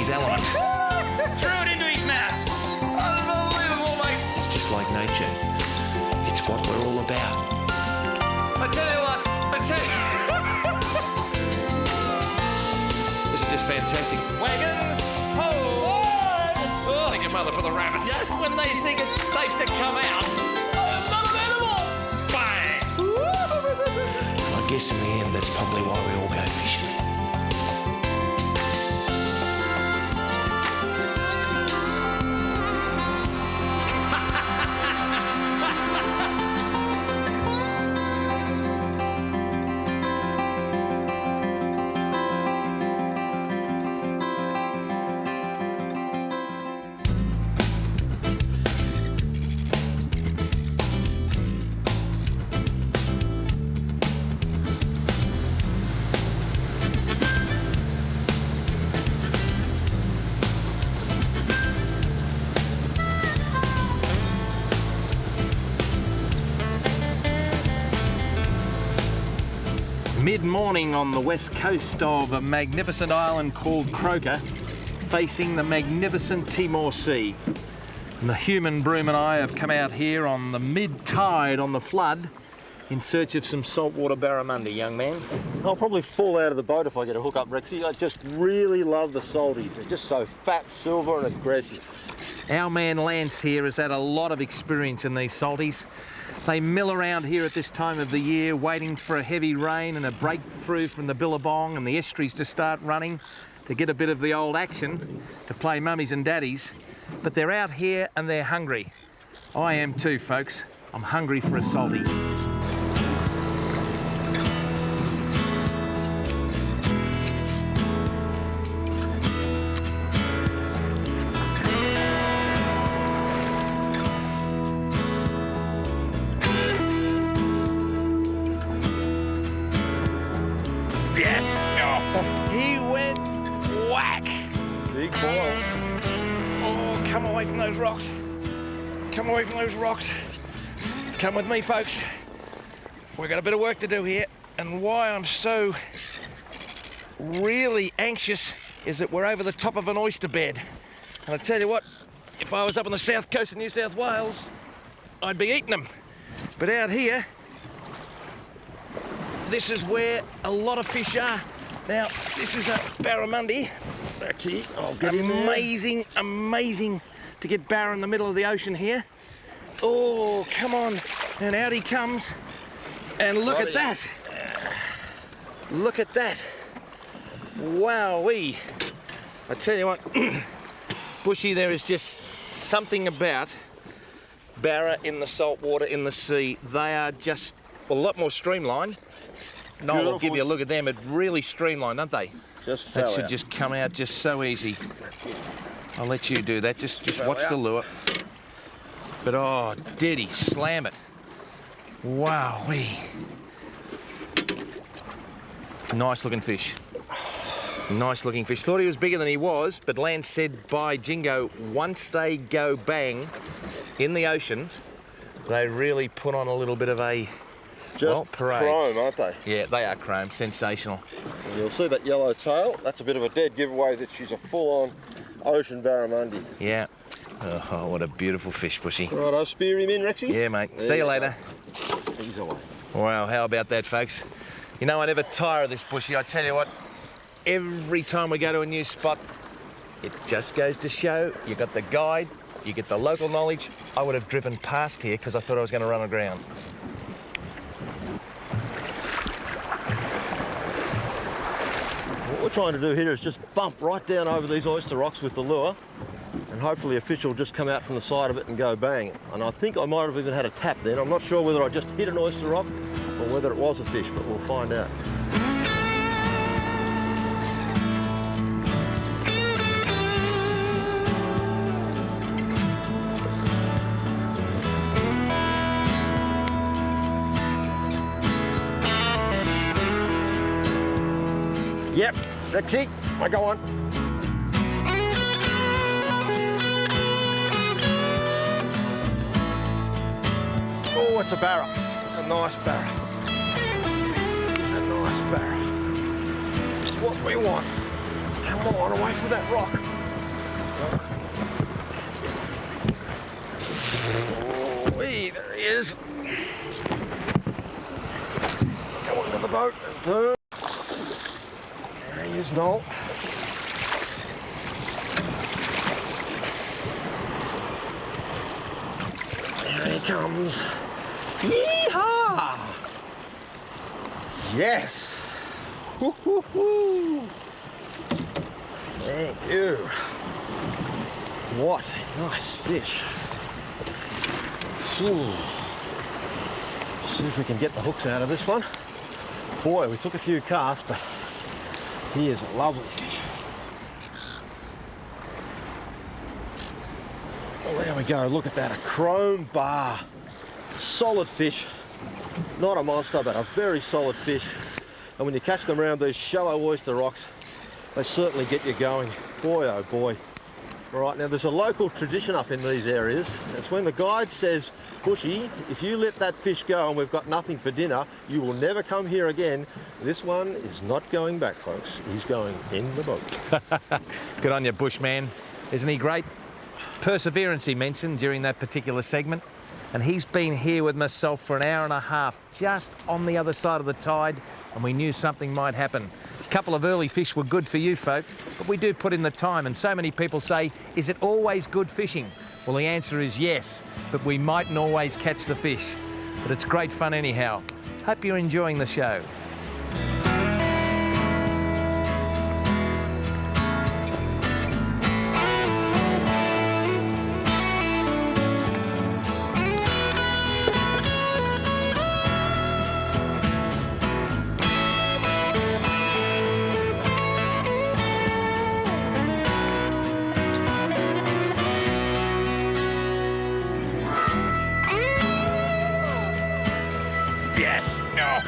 his element. Threw it into his mouth. Unbelievable, mate. It's just like nature. It's what we're all about. I tell you what, This is just fantastic. Wagons, ho! Oh, thank your mother for the rabbits. Just when they think it's safe to come out, it's not an animal. Bang! I guess in the end, that's probably why we all go fishing. Mid-morning on the west coast of a magnificent island called Crocker, facing the magnificent Timor Sea. And the human broom and I have come out here on the mid-tide on the flood in search of some saltwater barramundi, young man. I'll probably fall out of the boat if I get a hook up, Rexy. I just really love the salties. They're just so fat, silver and aggressive. Our man Lance here has had a lot of experience in these salties. They mill around here at this time of the year waiting for a heavy rain and a breakthrough from the billabong and the estuaries to start running to get a bit of the old action to play mummies and daddies. But they're out here and they're hungry. I am too, folks. I'm hungry for a salty. He went whack. Big boil. Oh, come away from those rocks. Come away from those rocks. Come with me, folks. We've got a bit of work to do here. And why I'm so really anxious is that we're over the top of an oyster bed. And I tell you what, if I was up on the south coast of New South Wales, I'd be eating them. But out here, this is where a lot of fish are. Now, this is a barramundi. Rexy, I'll get him there. Amazing, amazing to get barra in the middle of the ocean here. Oh, come on. And out he comes. And look at that. Look at that. Wowee. I tell you what, Bushy, there is just something about barra in the salt water, in the sea. They are just a lot more streamlined. Noel will give you a look at them. It's really streamlined, aren't they? Just That fell should out. just come out just so easy. I'll let you do that. Just watch the lure. But oh, did he slam it? Wowee. Nice looking fish. Nice looking fish. Thought he was bigger than he was, but Lance said by jingo, once they go bang in the ocean, they really put on a little bit of a parade. Chrome, aren't they? Yeah, they are chrome. Sensational. And you'll see that yellow tail. That's a bit of a dead giveaway that she's a full-on ocean barramundi. Yeah. Oh, what a beautiful fish, Bushy. Right, I'll spear him in, Rexy. Yeah, mate. There See you you later. He's away. Wow, how about that, folks? You know, I never tire of this, Bushy. I tell you what, every time we go to a new spot, it just goes to show you got the guide, you get the local knowledge. I would have driven past here because I thought I was going to run aground. What we're trying to do here is just bump right down over these oyster rocks with the lure, and hopefully a fish will just come out from the side of it and go bang. And I think I might have even had a tap then. I'm not sure whether I just hit an oyster rock or whether it was a fish, but we'll find out. Yep, Rexy, I go on. Oh, it's a barra. It's a nice barra. It's a nice barra. It's what we want. Come on, away from that rock. Wee, there he is. Go into the boat and turn. There he is, Noel. There he comes. Yeehaw! Yes! Woo-hoo-hoo! Thank you. What a nice fish. Ooh. See if we can get the hooks out of this one. Boy, we took a few casts, but he is a lovely fish. Well, there we go. Look at that, a chrome bar. Solid fish. Not a monster, but a very solid fish. And when you catch them around these shallow oyster rocks, they certainly get you going. Boy, oh boy. All right, now there's a local tradition up in these areas. It's when the guide says, Bushy, if you let that fish go and we've got nothing for dinner, you will never come here again. This one is not going back, folks. He's going in the boat. Good on you, Bushman. Isn't he great? Perseverance he mentioned during that particular segment. And he's been here with myself for an hour and a half, just on the other side of the tide, and we knew something might happen. A couple of early fish were good for you folk, but we do put in the time, and so many people say, is it always good fishing? Well, the answer is yes, but we mightn't always catch the fish. But it's great fun anyhow. Hope you're enjoying the show.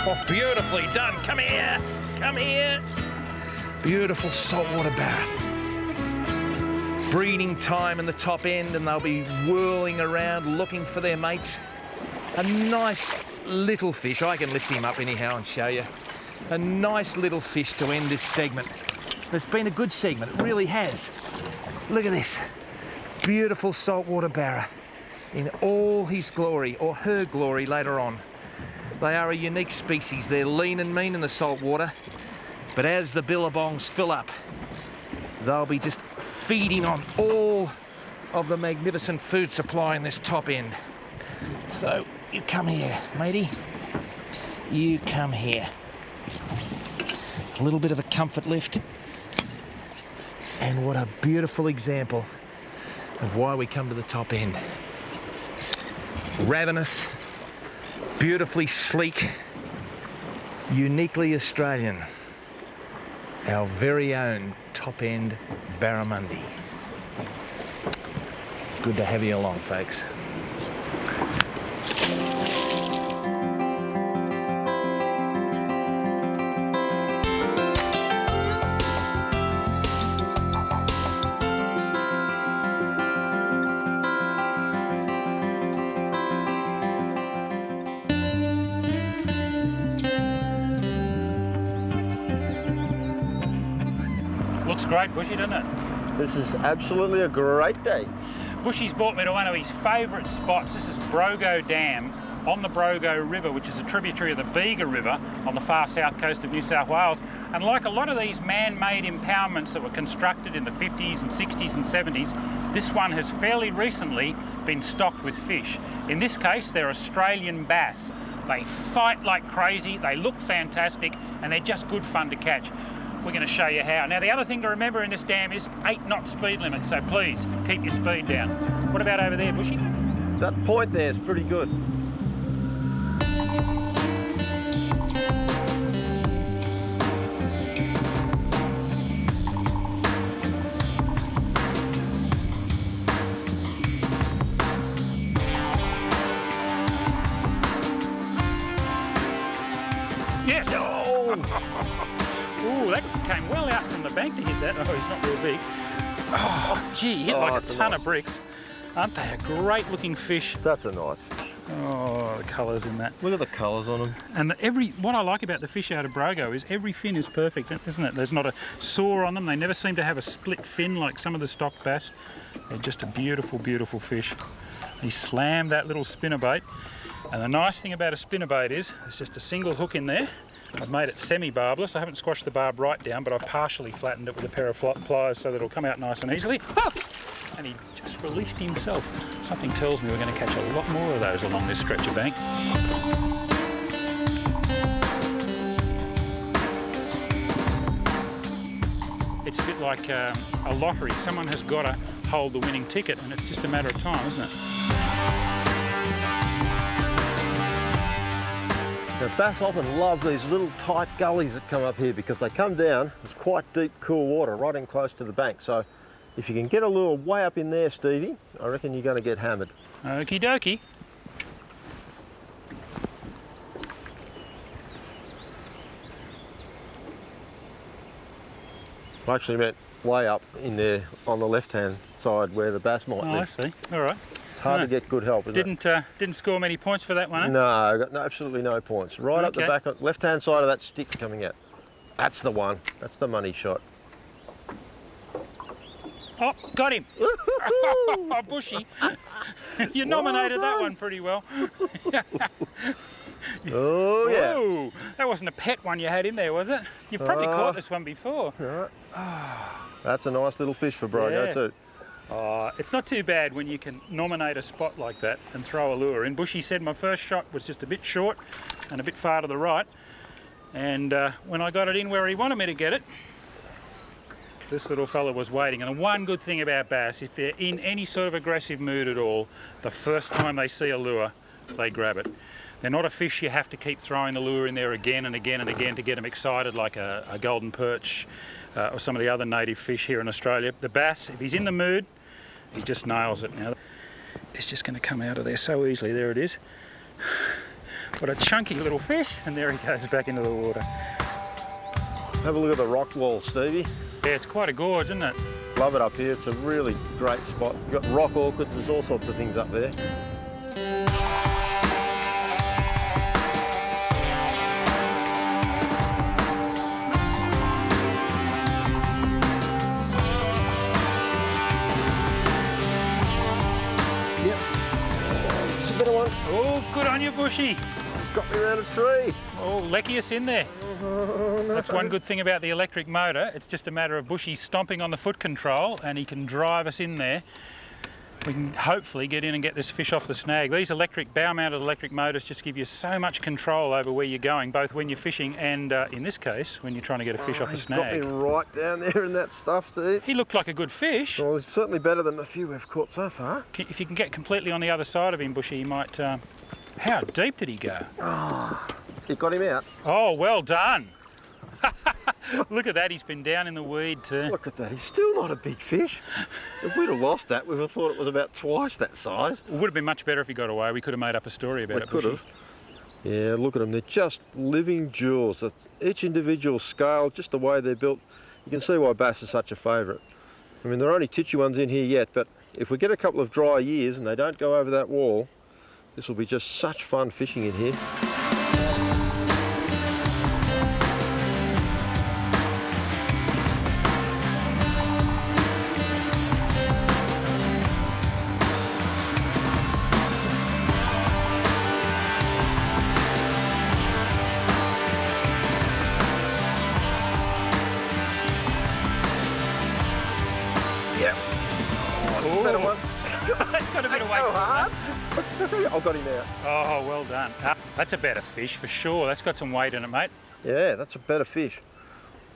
Oh, beautifully done. Come here. Come here. Beautiful saltwater barra. Breeding time in the top end, and they'll be whirling around looking for their mates. A nice little fish. I can lift him up anyhow and show you. A nice little fish to end this segment. It's been a good segment. It really has. Look at this. Beautiful saltwater barra in all his glory, or her glory later on. They are a unique species. They're lean and mean in the salt water, but as the billabongs fill up, they'll be just feeding on all of the magnificent food supply in this top end. So you come here, matey. You come here. A little bit of a comfort lift. And what a beautiful example of why we come to the top end. Ravenous, beautifully sleek, uniquely Australian. Our very own top-end barramundi. It's good to have you along, folks. Looks great, Bushy, doesn't it? This is absolutely a great day. Bushy's brought me to one of his favourite spots. This is Brogo Dam on the Brogo River, which is a tributary of the Bega River on the far south coast of New South Wales. And like a lot of these man-made impoundments that were constructed in the 50s and 60s and 70s, this one has fairly recently been stocked with fish. In this case, they're Australian bass. They fight like crazy, they look fantastic, and they're just good fun to catch. We're going to show you how. Now, the other thing to remember in this dam is 8-knot speed limit, so please keep your speed down. What about over there, Bushy? That point there is pretty good. Yes! Ooh, that came well out from the bank to hit that. Oh, he's not real big. Oh, gee, he hit like a ton of bricks. Aren't they a great looking fish? That's a nice fish. Oh, the colours in that. Look at the colours on them. And what I like about the fish out of Brogo is every fin is perfect, isn't it? There's not a sore on them. They never seem to have a split fin like some of the stock bass. They're just a beautiful, beautiful fish. He slammed that little spinnerbait. And the nice thing about a spinnerbait is it's just a single hook in there. I've made it semi-barbless. I haven't squashed the barb right down, but I've partially flattened it with a pair of pliers so that it'll come out nice and easily. Oh! And he just released himself. Something tells me we're going to catch a lot more of those along this stretch of bank. It's a bit like a lottery. Someone has got to hold the winning ticket, and it's just a matter of time, isn't it? Now, bass often love these little tight gullies that come up here because they come down, it's quite deep, cool water right in close to the bank. So if you can get a lure way up in there, Stevie, I reckon you're going to get hammered. Okie dokie. I actually meant way up in there on the left-hand side where the bass might be. Oh, I see. All right. It's hard to get good help, isn't it? Didn't score many points for that one, eh? No, I got absolutely no points. Right up the back, left-hand side of that stick coming out. That's the one. That's the money shot. Oh, got him. Oh, Bushy. You nominated that one pretty well. Oh, yeah. Whoa, that wasn't a pet one you had in there, was it? You've probably caught this one before. Right. That's a nice little fish for Brogo too. It's not too bad when you can nominate a spot like that and throw a lure in. Bushy said my first shot was just a bit short and a bit far to the right. And when I got it in where he wanted me to get it, this little fella was waiting. And the one good thing about bass, if they're in any sort of aggressive mood at all, the first time they see a lure, they grab it. They're not a fish you have to keep throwing the lure in there again and again and again to get them excited like a golden perch or some of the other native fish here in Australia. The bass, if he's in the mood, he just nails it. Now, it's just going to come out of there so easily. There it is. What a chunky little fish, and there he goes back into the water. Have a look at the rock wall, Stevie. Yeah, it's quite a gorge, isn't it? Love it up here. It's a really great spot. You've got rock orchids, there's all sorts of things up there. Oh, good on you, Bushy. Got me around a tree. Oh, lecky us in there. That's one good thing about the electric motor. It's just a matter of Bushy stomping on the foot control and he can drive us in there. We can hopefully get in and get this fish off the snag. These bow-mounted electric motors just give you so much control over where you're going, both when you're fishing and, in this case, when you're trying to get a fish off a snag. Got me right down there in that stuff, Steve. He looked like a good fish. Well, he's certainly better than a few we've caught so far. If you can get completely on the other side of him, Bushy, he might... How deep did he go? Oh, you got him out. Oh, well done. Look at that, he's been down in the weed too. Look at that, he's still not a big fish. If we'd have lost that, we'd have thought it was about twice that size. It would have been much better if he got away. We could have made up a story about it. We could have. Yeah, look at them, they're just living jewels. Each individual scale, just the way they're built, you can see why bass is such a favourite. I mean, there are only titchy ones in here yet, but if we get a couple of dry years and they don't go over that wall, this will be just such fun fishing in here. That's got a bit of weight. So hard. I've got him out. Oh, well done. That's a better fish for sure. That's got some weight in it, mate. Yeah, that's a better fish.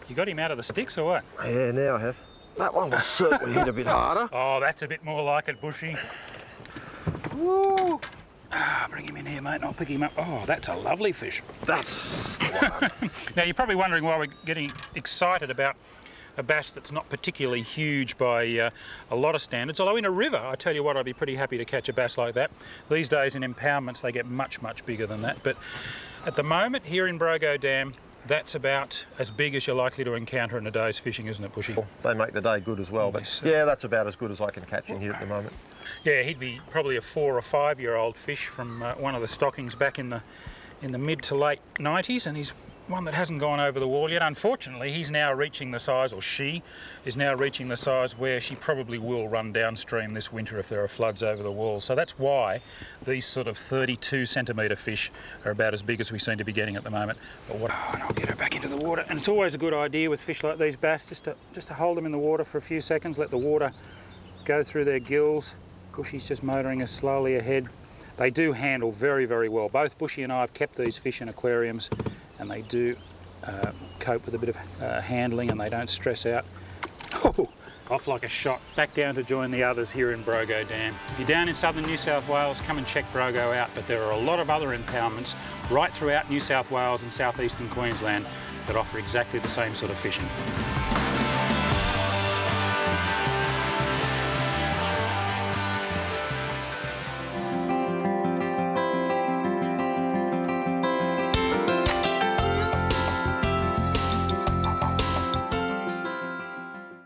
You got him out of the sticks or what? Yeah, now I have. That one was certainly hit a bit harder. Oh, that's a bit more like it, Bushy. Woo! Bring him in here, mate, and I'll pick him up. Oh, that's a lovely fish. That's the one. Now, you're probably wondering why we're getting excited about a bass that's not particularly huge by a lot of standards. Although in a river, I tell you what, I'd be pretty happy to catch a bass like that. These days in impoundments, they get much, much bigger than that. But at the moment, here in Brogo Dam, that's about as big as you're likely to encounter in a day's fishing, isn't it, Bushy? They make the day good as well, but Yes, yeah, that's about as good as I can catch in here at the moment. Yeah, he'd be probably a 4 or 5 year old fish from one of the stockings back in the mid to late 90s, and he's one that hasn't gone over the wall yet. Unfortunately, he's now reaching the size, or she is now reaching the size where she probably will run downstream this winter if there are floods over the wall. So that's why these sort of 32 centimetre fish are about as big as we seem to be getting at the moment. But and I'll get her back into the water. And it's always a good idea with fish like these bass just to hold them in the water for a few seconds, let the water go through their gills. Bushy's just motoring us slowly ahead. They do handle very, very well. Both Bushy and I have kept these fish in aquariums, and they do cope with a bit of handling, and they don't stress out. Oh, off like a shot, back down to join the others here in Brogo Dam. If you're down in southern New South Wales, come and check Brogo out, but there are a lot of other impoundments right throughout New South Wales and southeastern Queensland that offer exactly the same sort of fishing.